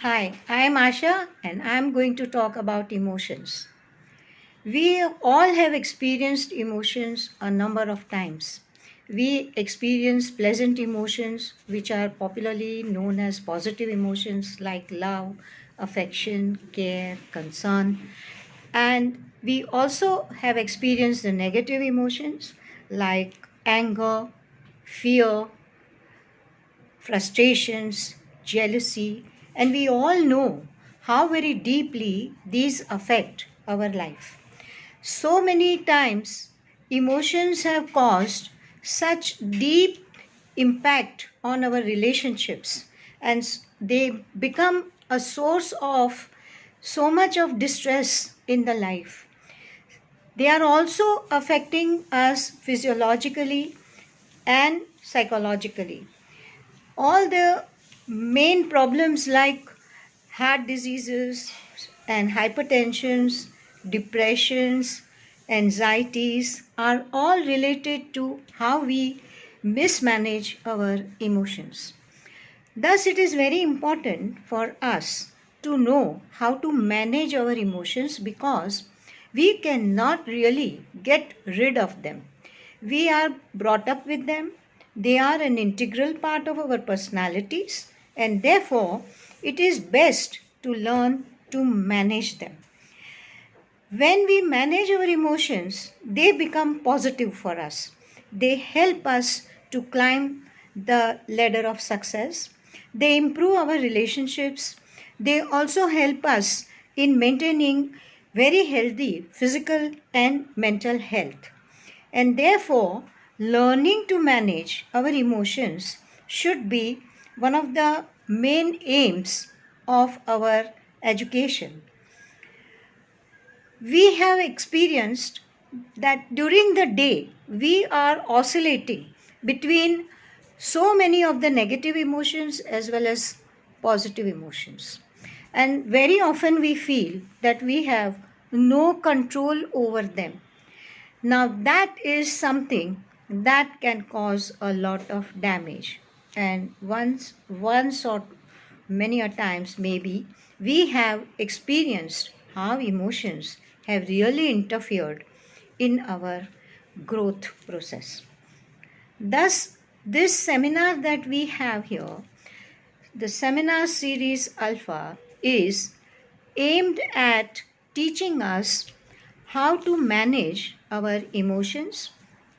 Hi, I am Asha and I am going to talk about emotions. We all have experienced emotions a number of times. We experience pleasant emotions, which are popularly known as positive emotions like love, affection, care, concern. And we also have experienced the negative emotions like anger, fear, frustrations, jealousy, and we all know how very deeply these affect our life. So many times, emotions have caused such deep impact on our relationships, and they become a source of so much of distress in the life. They are also affecting us physiologically and psychologically. All the main problems like heart diseases and hypertensions, depressions, anxieties are all related to how we mismanage our emotions. Thus, it is very important for us to know how to manage our emotions because we cannot really get rid of them. We are brought up with them, they are an integral part of our personalities, and therefore, it is best to learn to manage them. When we manage our emotions, they become positive for us. They help us to climb the ladder of success. They improve our relationships. They also help us in maintaining very healthy physical and mental health. And therefore, learning to manage our emotions should be one of the main aims of our education. We have experienced that during the day we are oscillating between so many of the negative emotions as well as positive emotions. And very often we feel that we have no control over them. Now, that is something that can cause a lot of damage. And once or many a times, maybe, we have experienced how emotions have really interfered in our growth process. Thus, this seminar that we have here, the seminar series Alpha, is aimed at teaching us how to manage our emotions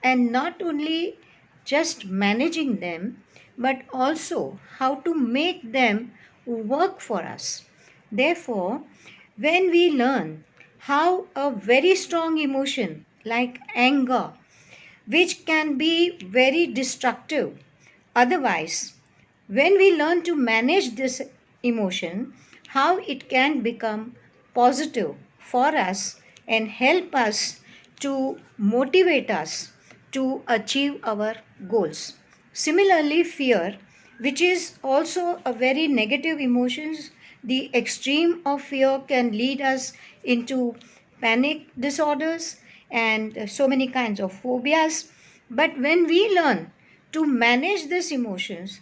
and not only just managing them but also how to make them work for us. Therefore, when we learn how a very strong emotion like anger, which can be very destructive otherwise, when we learn to manage this emotion, how it can become positive for us and help us to motivate us to achieve our goals. Similarly, fear, which is also a very negative emotion, the extreme of fear can lead us into panic disorders and so many kinds of phobias. But when we learn to manage these emotions,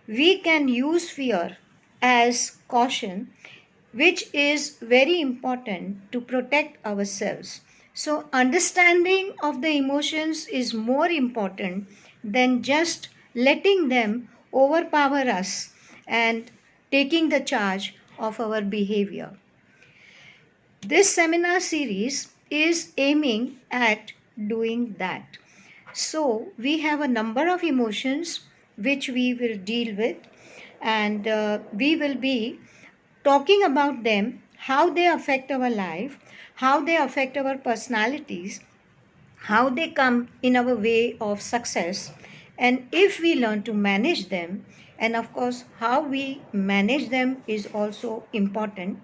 we can use fear as caution, which is very important to protect ourselves. So, understanding of the emotions is more important than just letting them overpower us and taking the charge of our behavior. This seminar series is aiming at doing that. So, we have a number of emotions which we will deal with, and we will be talking about them, how they affect our life, how they affect our personalities, how they come in our way of success, and if we learn to manage them, and of course, how we manage them is also important.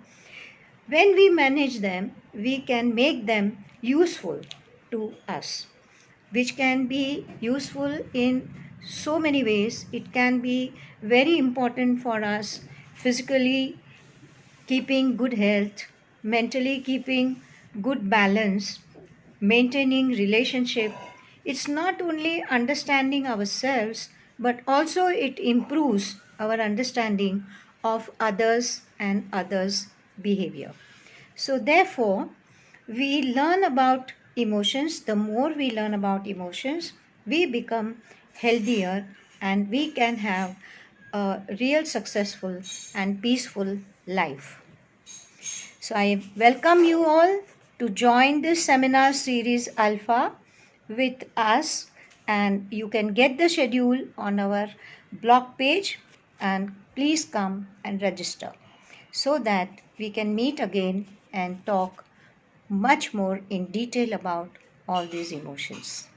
When we manage them, we can make them useful to us, which can be useful in so many ways. It can be very important for us physically, keeping good health, mentally keeping good balance, maintaining relationship. It's not only understanding ourselves, but also it improves our understanding of others and others' behavior. So, therefore, we learn about emotions. The more we learn about emotions, we become healthier and we can have a real successful and peaceful life. So, I welcome you all to join this seminar series Alpha with us, and you can get the schedule on our blog page, and please come and register so that we can meet again and talk much more in detail about all these emotions.